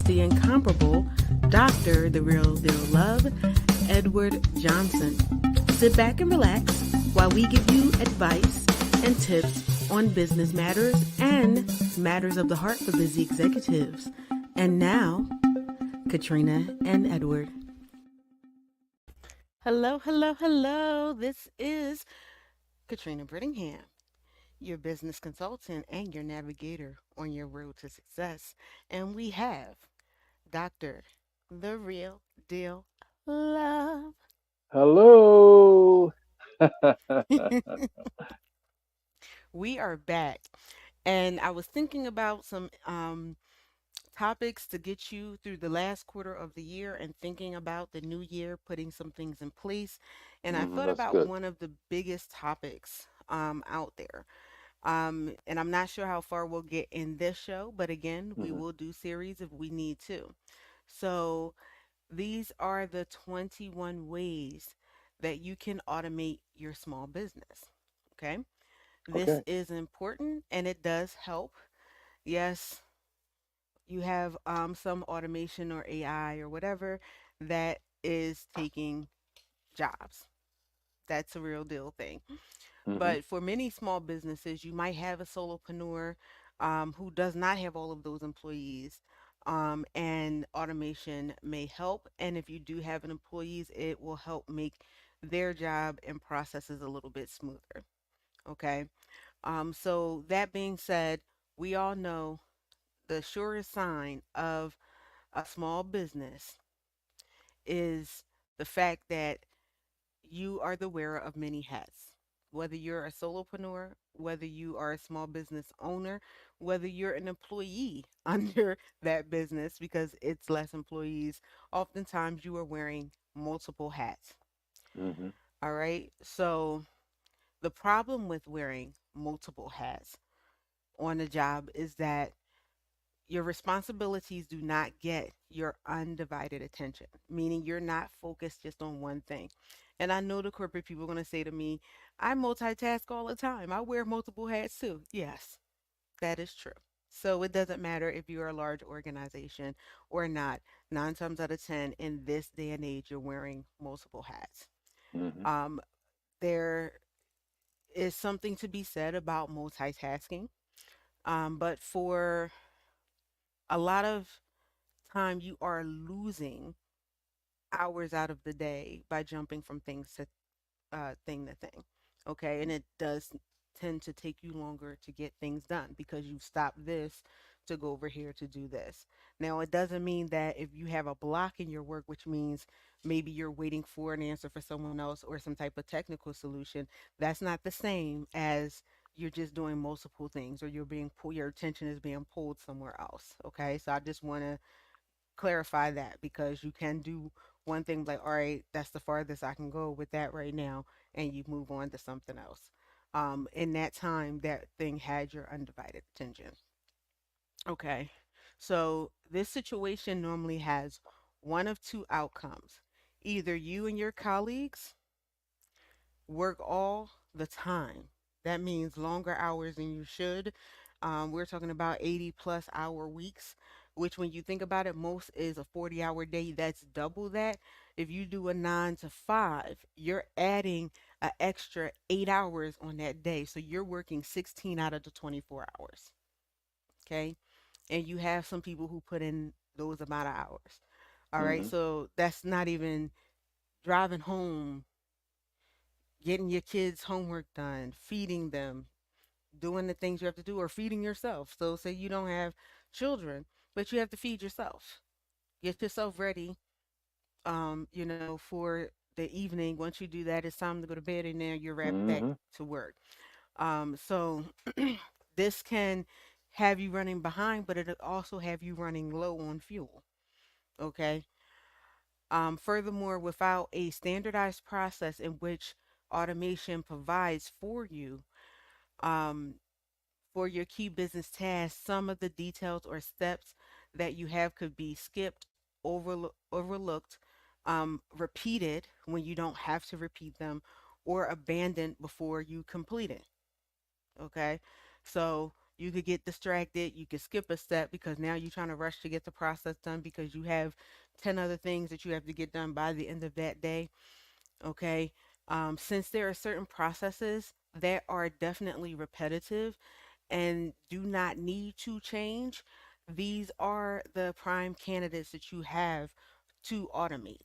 the incomparable Dr. The Real Deal Love, Edward Johnson. Sit back and relax while we give you advice and tips on business matters and matters of the heart for busy executives. And now, Katrina and Edward. Hello, hello, hello. This is Katrina Brittingham, your business consultant and your navigator on your road to success. And we have Dr. The Real Deal Love. Hello. We are back. And I was thinking about some topics to get you through the last quarter of the year and thinking about the new year, putting some things in place. And I thought That's about good. one of the biggest topics out there. And I'm not sure how far we'll get in this show, but again, we hmm will do series if we need to. So these are the 21 ways that you can automate your small business. Okay. This Okay. is important and it does help. Yes, you have some automation or AI or whatever that is taking jobs. That's a real deal thing. hmm But for many small businesses, you might have a solopreneur who does not have all of those employees. And automation may help. And if you do have an employees, it will help make their job and processes a little bit smoother. Okay. So that being said, we all know the surest sign of a small business is the fact that you are the wearer of many hats. Whether you're a solopreneur, whether you are a small business owner, whether you're an employee under that business because it's less employees, oftentimes you are wearing multiple hats. hmm All right. So the problem with wearing multiple hats on a job is that your responsibilities do not get your undivided attention, meaning you're not focused just on one thing. And I know the corporate people are going to say to me, I multitask all the time. I wear multiple hats too. Yes, that is true. So it doesn't matter if you're a large organization or not. Nine times out of 10, in this day and age, you're wearing multiple hats. hmm Um, there is something to be said about multitasking. But for a lot of time you are losing hours out of the day by jumping from things to thing to thing. Okay. And it does tend to take you longer to get things done because you stop this to go over here to do this. Now, it doesn't mean that if you have a block in your work, which means maybe you're waiting for an answer for someone else or some type of technical solution, that's not the same as you're just doing multiple things or you're being pulled, your attention is being pulled somewhere else. Okay. So I just want to clarify that because you can do one thing like, all right, that's the farthest I can go with that right now, and you move on to something else. In that time, that thing had your undivided attention. Okay. So this situation normally has one of two outcomes. Either you and your colleagues work all the time. That means longer hours than you should. We're talking about 80 plus hour weeks, which, when you think about it, most is a 40-hour day. That's double that. If you do a 9 to 5, you're adding an extra 8 hours on that day. So you're working 16 out of the 24 hours. Okay. And you have some people who put in those amount of hours. All right. hmm So that's not even driving home, getting your kids' homework done, feeding them, doing the things you have to do, or feeding yourself. So, say you don't have children, but you have to feed yourself. Get yourself ready, for the evening. Once you do that, it's time to go to bed, and then you're right back hmm to work. So, this can have you running behind, but it'll also have you running low on fuel. Okay. Furthermore, without a standardized process in which automation provides for you, um, for your key business tasks, some of the details or steps that you have could be skipped, overlooked, repeated when you don't have to repeat them, or abandoned before you complete it. Okay. So You could get distracted. You could skip a step because now you're trying to rush to get the process done because you have 10 other things that you have to get done by the end of that day. Okay. Since there are certain processes that are definitely repetitive and do not need to change, these are the prime candidates that you have to automate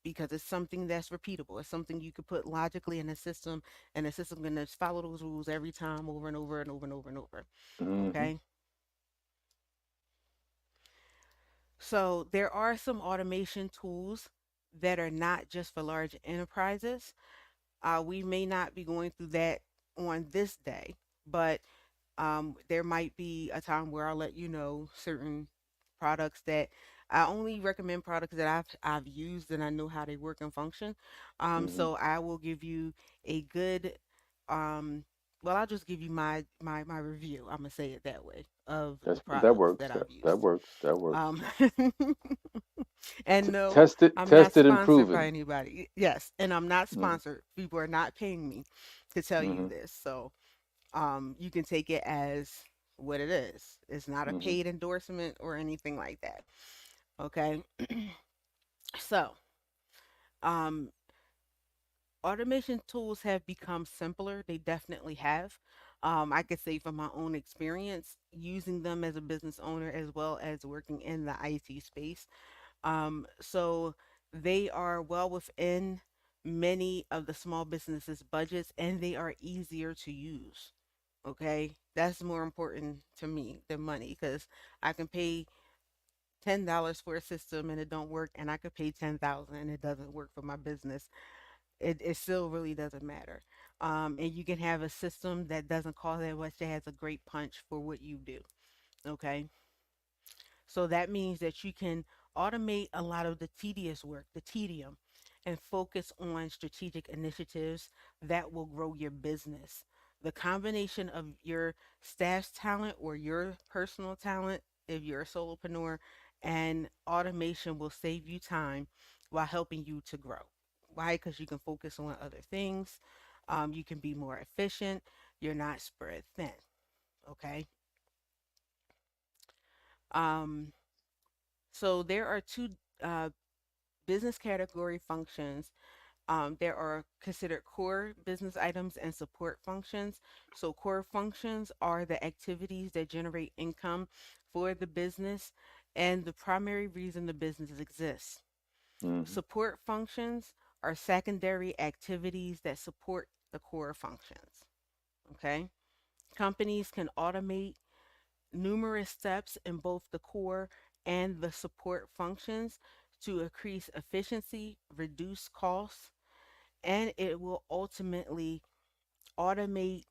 because it's something that's repeatable. It's something you could put logically in the system, and the system can just follow those rules every time over and over and over and over and over. Hmm. Okay. So there are some automation tools that are not just for large enterprises. We may not be going through that on this day, but there might be a time where I'll let you know certain products that I only recommend products that I've used and I know how they work and function. Hmm. So I will give you a good um, well, I'll just give you my review. I'm gonna say it that way of the That products works. that That I've that used. works. That works. Um, and no, Tested, I'm not tested and sponsored by proven. anybody. Yes, and I'm not Hmm. sponsored. People are not paying me to tell you Hmm. this. So you can take it as what it is. It's not a Hmm. paid endorsement or anything like that. Okay. So, um, automation tools have become simpler. They definitely have. I could say from my own experience using them as a business owner as well as working in the IT space. So they are well within many of the small businesses' budgets and they are easier to use. Okay, that's more important to me than money because I can pay $10 for a system and it don't work, and I could pay 10,000 and it doesn't work for my business. It still really doesn't matter. And you can have a system that doesn't cost that much that has a great punch for what you do. Okay, so that means that you can automate a lot of the tedious work, the tedium, and focus on strategic initiatives that will grow your business. The combination of your staff's talent or your personal talent, if you're a solopreneur, and automation will save you time while helping you to grow. Why? Because you can focus on other things. You can be more efficient. You're not spread thin. Okay. Um, so there are two uh, business category functions. There are considered core business items and support functions. So, core functions are the activities that generate income for the business and the primary reason the business exists. Hmm. Support functions are secondary activities that support the core functions. Okay. Companies can automate numerous steps in both the core and the support functions to increase efficiency, reduce costs, and it will ultimately automate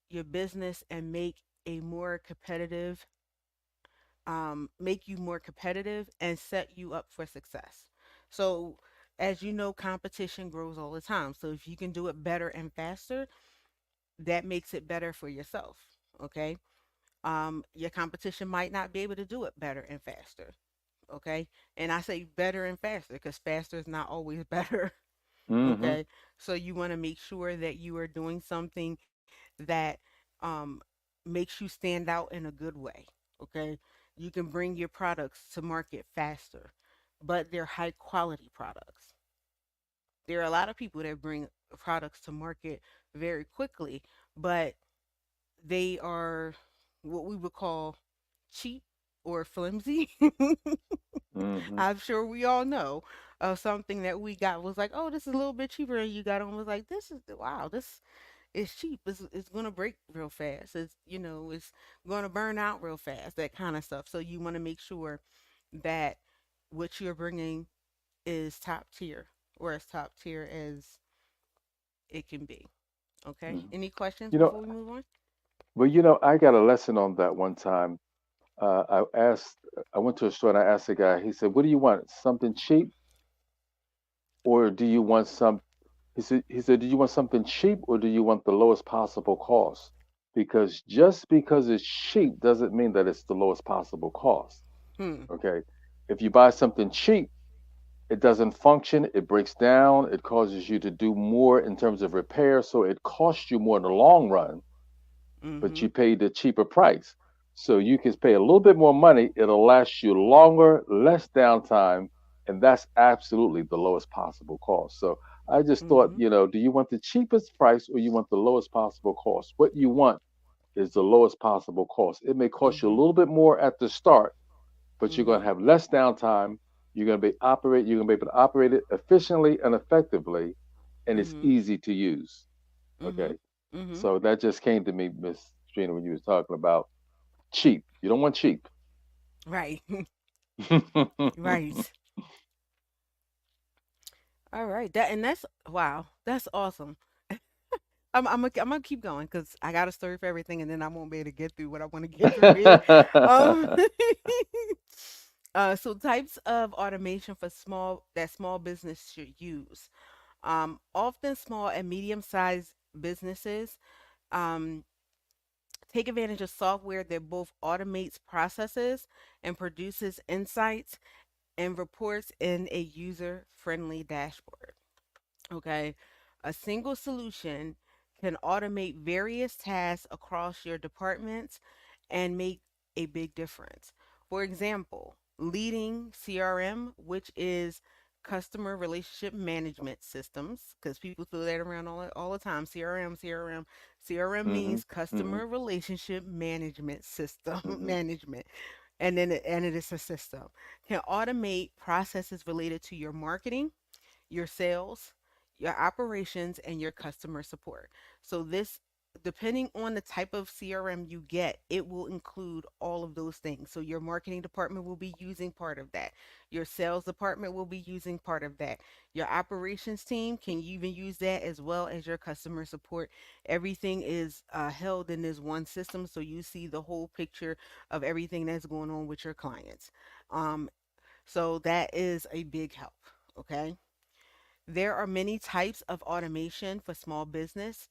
your business and make you more competitive and set you up for success. So, as you know, competition grows all the time. So, if you can do it better and faster, that makes it better for yourself. Okay. Your competition might not be able to do it better and faster. Okay. And I say better and faster because faster is not always better. Hmm. Okay. So you want to make sure that you are doing something that um, makes you stand out in a good way. Okay. You can bring your products to market faster, but they're high quality products. There are a lot of people that bring products to market very quickly, but they are what we would call cheap or flimsy. Hmm. I'm sure we all know of something that we got was like, oh, this is a little bit cheaper, and you got on was like, this is wow, this is cheap. It's gonna break real fast. It's gonna burn out real fast. That kind of stuff. So you want to make sure that what you're bringing is top tier or as top tier as it can be. Okay. Hmm. Any questions You know, before we move on? well, I got a lesson on that one time. I went to a store and I asked the guy. He said, "What do you want? Something cheap, or do you want some?" He said, "Do you want something cheap, or do you want the lowest possible cost? Because just because it's cheap doesn't mean that it's the lowest possible cost. Hmm. Okay, if you buy something cheap, it doesn't function, it breaks down, it causes you to do more in terms of repair, so it costs you more in the long run but Mm-hmm. you paid the cheaper price. So you can pay a little bit more money. It'll last you longer, less downtime, and that's absolutely the lowest possible cost. So I just thought, Mm-hmm. do you want the cheapest price or you want the lowest possible cost? What you want is the lowest possible cost. It may cost you a Mm-hmm. little bit more at the start, but you're going Mm-hmm. to have less downtime. You're going to be able to operate it efficiently and effectively, and it's Mm-hmm. easy to use. Mm-hmm. Okay, Mm-hmm. so that just came to me, Miss Trina, when you was talking about cheap. You don't want cheap. Right. Right. All right. That's wow. That's awesome. I'm gonna keep going because I got a story for everything, and then I won't be able to get through what I want to get through here. Um, so types of automation for small business should use. Often small and medium sized businesses um, take advantage of software that both automates processes and produces insights and reports in a user friendly dashboard. Okay. A single solution can automate various tasks across your departments and make a big difference. For example, leading CRM, which is customer relationship management systems, because people throw that around all the time. CRM, CRM. CRM Mhm. means Mhm. customer relationship management system Mhm. management. And it is a system. Can automate processes related to your marketing, your sales, your operations, and your customer support. So this depending on the type of CRM you get, it will include all of those things. So your marketing department will be using part of that. Your sales department will be using part of that. Your operations team can even use that as well as your customer support. Everything is held in this one system, so you see the whole picture of everything that's going on with your clients. Um, so that is a big help. Okay. There are many types of automation for small business,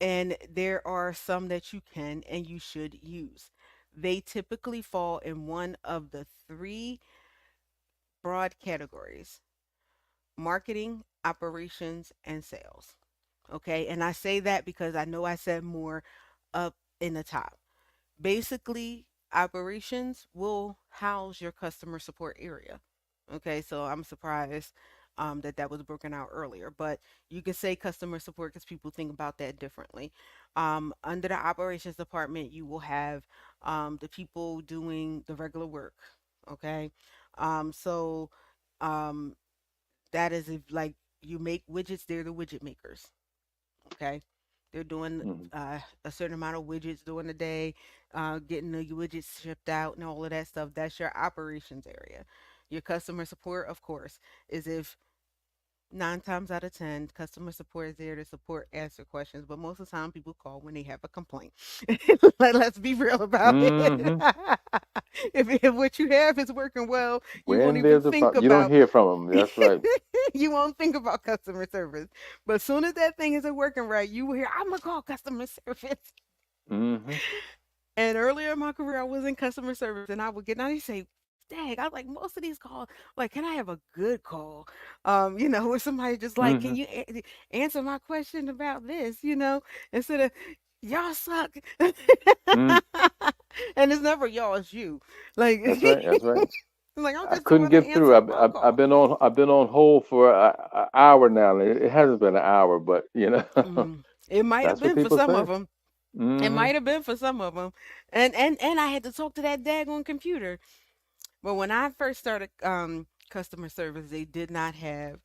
and there are some that you can and you should use. They typically fall in one of the three broad categories: marketing, operations, and sales. Okay, and I say that because I know I said more up in the top. Basically, operations will house your customer support area. Okay, so I'm surprised that that was broken out earlier, but you can say customer support because people think about that differently. Under the operations department, you will have the people doing the regular work. Okay, so um, that is if like you make widgets, they're the widget makers. Okay. They're doing Mhm. a certain amount of widgets during the day, getting the widgets shipped out and all of that stuff. That's your operations area. Your customer support, of course, is if 9 times out of 10, customer support is there to support, answer questions. But most of the time, people call when they have a complaint. Let's be real about it. Mhm. If what you have is working well, you won't When even there's a think problem, you don't about hear from them. That's right. you won't think about customer service. But as soon as that thing isn't working right, you will hear, I'm gonna call customer service. Mhm. And earlier in my career, I was in customer service and I would get, and I say, dang, I like most of these calls, like, can I have a good call? Where somebody just like, can Mhm. you answer my question about this, instead of y'all suck. And Mhm. it's never y'all, it's you. Like, That's right. That's right. like I'm I just couldn't trying to get answer through. a I've, phone I've, I've call. been on hold for an hour now. It hasn't been an hour, but It might have that's what been for people some of say. them. It Hmm. might have been for some of them, and I had to talk to that daggone computer. But when I first started customer service, they did not have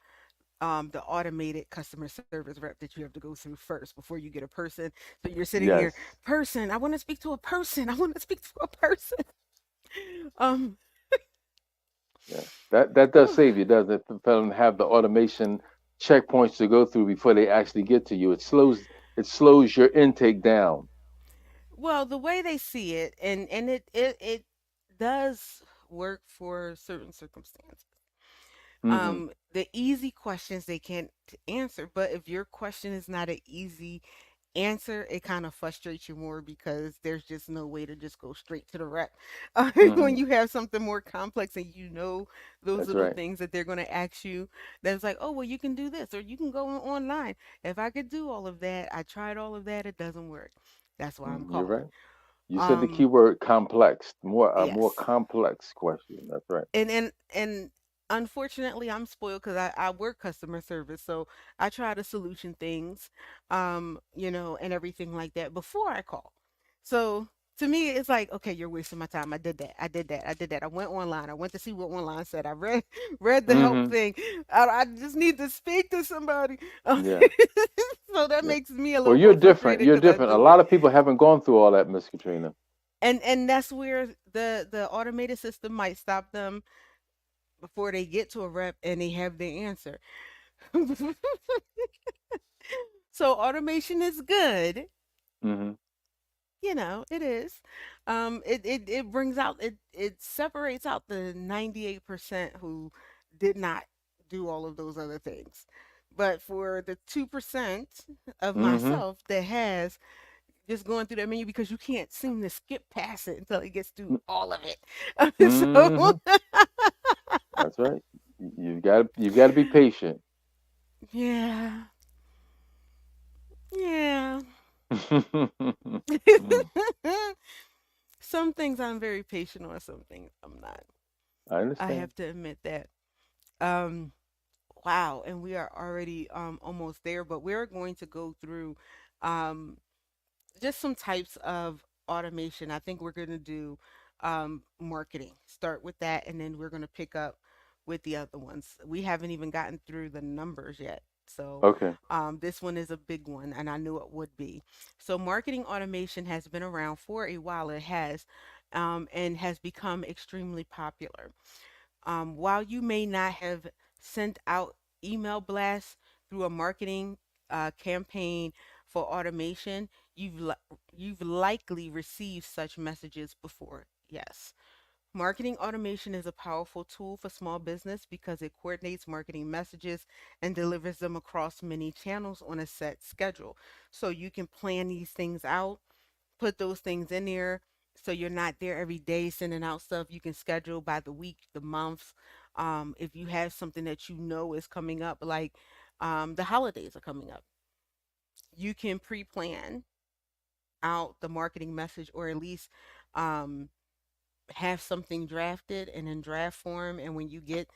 the automated customer service rep that you have to go through first before you get a person. So you're sitting here, Yes. person. I want to speak to a person. I want to speak to a person. Um. Yeah. That does Whew. save you, doesn't it? For them to have the automation checkpoints to go through before they actually get to you. It slows your intake down. Well, the way they see it, and it does work for certain circumstances. Hmm. The easy questions they can't answer, but if your question is not an easy answer, it kind of frustrates you more because there's just no way to just go straight to the rep. When Hmm. you have something more complex and you know those That's little right. things that they're going to ask you, that's like, oh, well, you can do this or you can go online. If I could do all of that, I tried all of that, it doesn't work. That's why I'm You're calling. right. You said the key Um, word complex. More a more yes. complex question. That's right. And unfortunately I'm spoiled because I work customer service, so I try to solution things, and everything like that before I call. So to me it's like, okay, you're wasting my time. I did that, I went online, I went to see what online said, I read read the help Hmm. thing. I just need to speak to somebody. Yeah. So that Yeah. makes me a Well, little you're more different. frustrated You're because I different. A do it. lot of people haven't gone through all that, Miss Katrina. And that's where the automated system might stop them before they get to a rep and they have their answer. So automation is good. Hmm. It is. It brings out, it separates out the 98% who did not do all of those other things. But for the 2% of Hmm. myself that has, just going through that menu because you can't seem to skip past it until it gets through all of it. So Hmm. That's right. You've got to be patient. yeah. Yeah. Some things I'm very patient on, some things I'm not. I I understand. have to admit that. Um, wow, and we are already almost there, but we're going to go through um just some types of automation. I think we're going to do marketing. Start with that, and then we're going to pick up with the other ones. We haven't even gotten through the numbers yet. So, Okay. this one is a big one, and I knew it would be. So, marketing automation has been around for a while. It has, and has become extremely popular. While you may not have sent out email blasts through a marketing campaign for automation, you've likely received such messages before. Yes. Marketing automation is a powerful tool for small business because it coordinates marketing messages and delivers them across many channels on a set schedule. So you can plan these things out, put those things in there, so you're not there every day sending out stuff. You can schedule by the week, the month. If you have something that you know is coming up, like the holidays are coming up, you can pre-plan out the marketing message, or at least um, have something drafted and in draft form. And when you get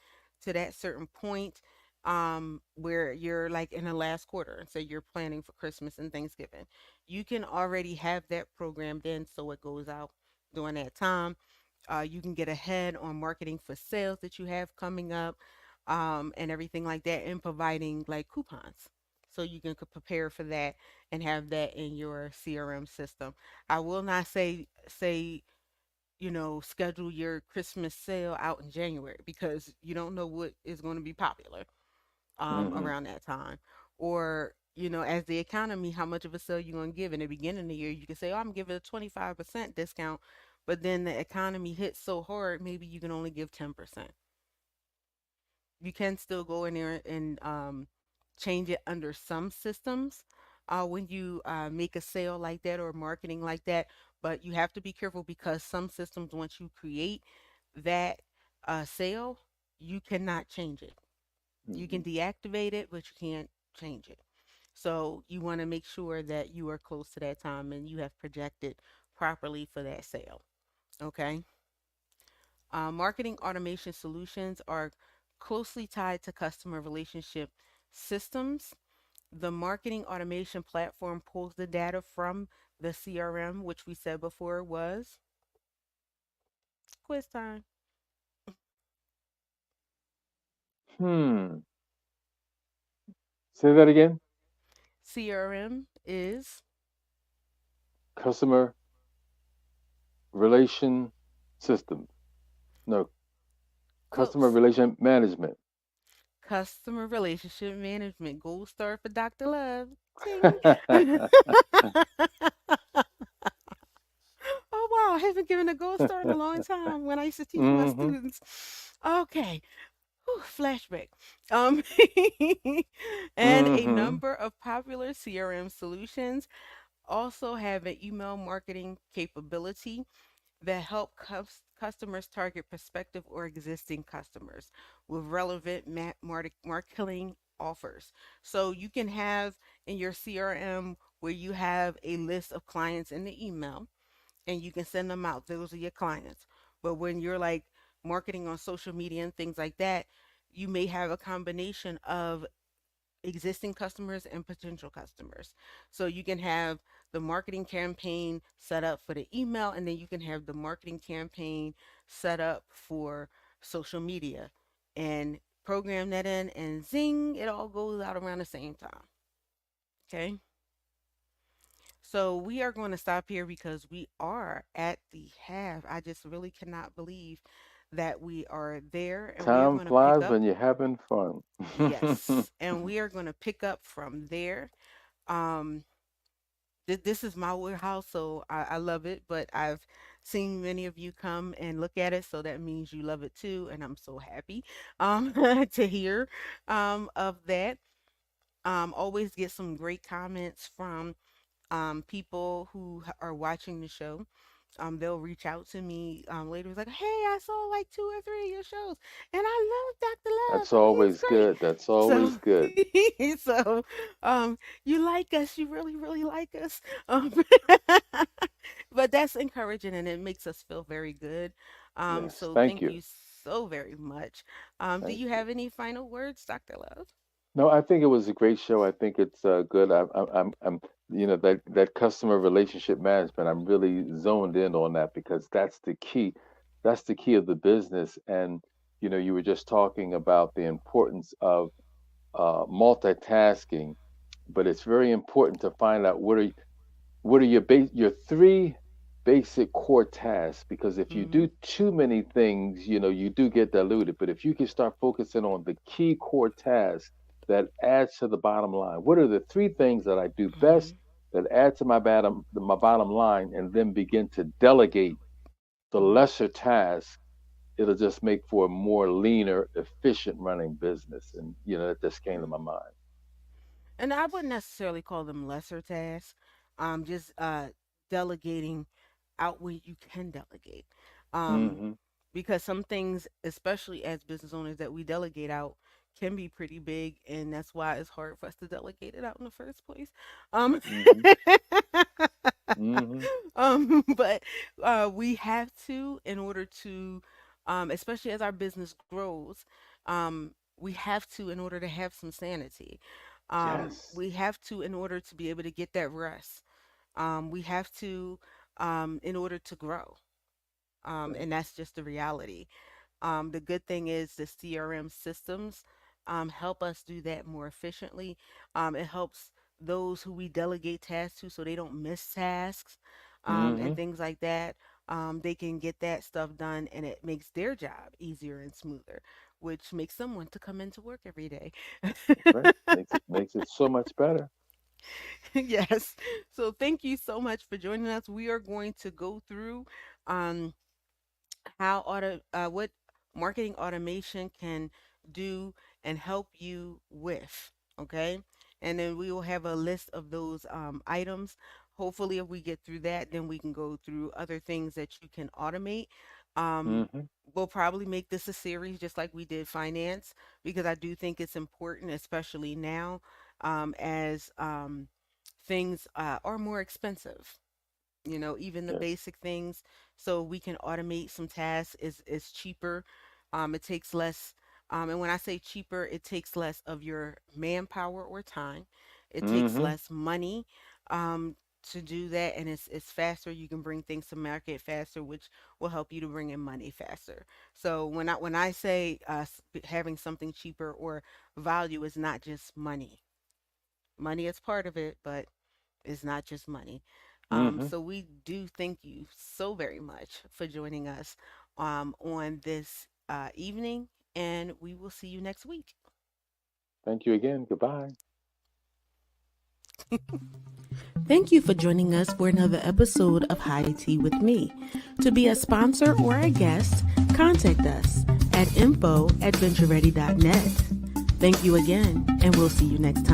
to that certain point, where you're like in the last quarter and say you're planning for Christmas and Thanksgiving, you can already have that programmed in so it goes out during that time. You can get ahead on marketing for sales that you have coming up, and everything like that, and providing like coupons. So you can prepare for that and have that in your CRM system. I will not say schedule your Christmas sale out in January because you don't know what is going to be popular Hmm. around that time. Or, as the economy, how much of a sale you're going to give in the beginning of the year. You can say, oh, I'm giving a 25% discount, but then the economy hits so hard, maybe you can only give 10%. You can still go in there and change it under some systems when you make a sale like that or marketing like that. But you have to be careful because some systems, once you create that sale, you cannot change it. You Hmm. can deactivate it, but you can't change it. So you want to make sure that you are close to that time and you have projected properly for that sale. Okay. Marketing automation solutions are closely tied to customer relationship systems. The marketing automation platform pulls the data from the CRM, which we said before was quiz time. Hmm. Say that again. CRM is Customer relation system. No, customer close. relation management. Customer relationship management. Gold star for Dr. Love. Ting. Oh wow, I haven't given a gold star in a long time when I used to teach my Hmm. students. Okay. Flashback. Um, and a Mm-hmm. number of popular CRM solutions also have an email marketing capability that help customers target prospective or existing customers with relevant marketing offers. So you can have in your CRM where you have a list of clients in the email and you can send them out. Those are your clients. But when you're like marketing on social media and things like that, you may have a combination of existing customers and potential customers. So you can have the marketing campaign set up for the email, and then you can have the marketing campaign set up for social media and program that in, and zing, it all goes out around the same time. Okay. So we are going to stop here because we are at the half. I just really cannot believe that we are there, and we are Time going to pick flies up. when you're having fun. Yes, and we are going to pick up from there. Um, this is my warehouse, so I love it. But I've seen many of you come and look at it, so that means you love it too, and I'm so happy to hear of that. Always get some great comments from people who are watching the show. They'll reach out to me later. It's like, hey, I saw like two or three of your shows, and I love Dr. Love. That's He's always great. good. That's always good. So, you like us. You really, really like us. Um, but that's encouraging, and it makes us feel very good. Yes. So Thank thank you. you so very much. Do Thank you you. have any final words, Dr. Love? No, I think it was a great show. I think it's good. That customer relationship management. I'm really zoned in on that because that's the key. That's the key of the business. And you were just talking about the importance of multitasking, but it's very important to find out what are your three basic core tasks, because if you Mm-hmm. do too many things, you do get diluted. But if you can start focusing on the key core tasks that adds to the bottom line, what are the three things that I do Mm-hmm. best that add to my bottom line, and then begin to delegate the Mm-hmm. lesser tasks, it'll just make for a more leaner, efficient running business. And that just came to my mind. And I wouldn't necessarily call them lesser tasks. Just delegating out where you can delegate. Um, Hmm. because some things, especially as business owners, that we delegate out can be pretty big, and that's why it's hard for us to delegate it out in the first place. Um, Hmm. Hmm. but we have to, in order to, especially as our business grows, we have to, in order to have some sanity. Yes. We have to, in order to be able to get that rest. We have to, in order to grow. Right. And that's just the reality. The good thing is the CRM systems help us do that more efficiently. It helps those who we delegate tasks to so they don't miss tasks and Hmm. things like that. They can get that stuff done and it makes their job easier and smoother, which makes them want to come into work every day. That's right. Makes it so much better. Yes. So thank you so much for joining us. We are going to go through um, what marketing automation can do and help you with. Okay, and then we will have a list of those items. Hopefully, if we get through that, then we can go through other things that you can automate. um, Hmm. we'll probably make this a series just like we did finance, because I do think it's important, especially now, as things are more expensive, even the Yes. basic things. So we can automate some tasks. Is cheaper. It takes less. And when I say cheaper, it takes less of your manpower or time. It takes Hmm. less money um, to do that, and it's faster. You can bring things to market faster, which will help you to bring in money faster. So when I say having something cheaper, or value, is not just money. Money is part of it, but it's not just money. Hmm. So we do thank you so very much for joining us on this evening, and we will see you next week. Thank you again. Goodbye. Thank you for joining us for another episode of High Tea with Me. To be a sponsor or a guest, contact us at info@ventureready.net. Thank you again, and we'll see you next time.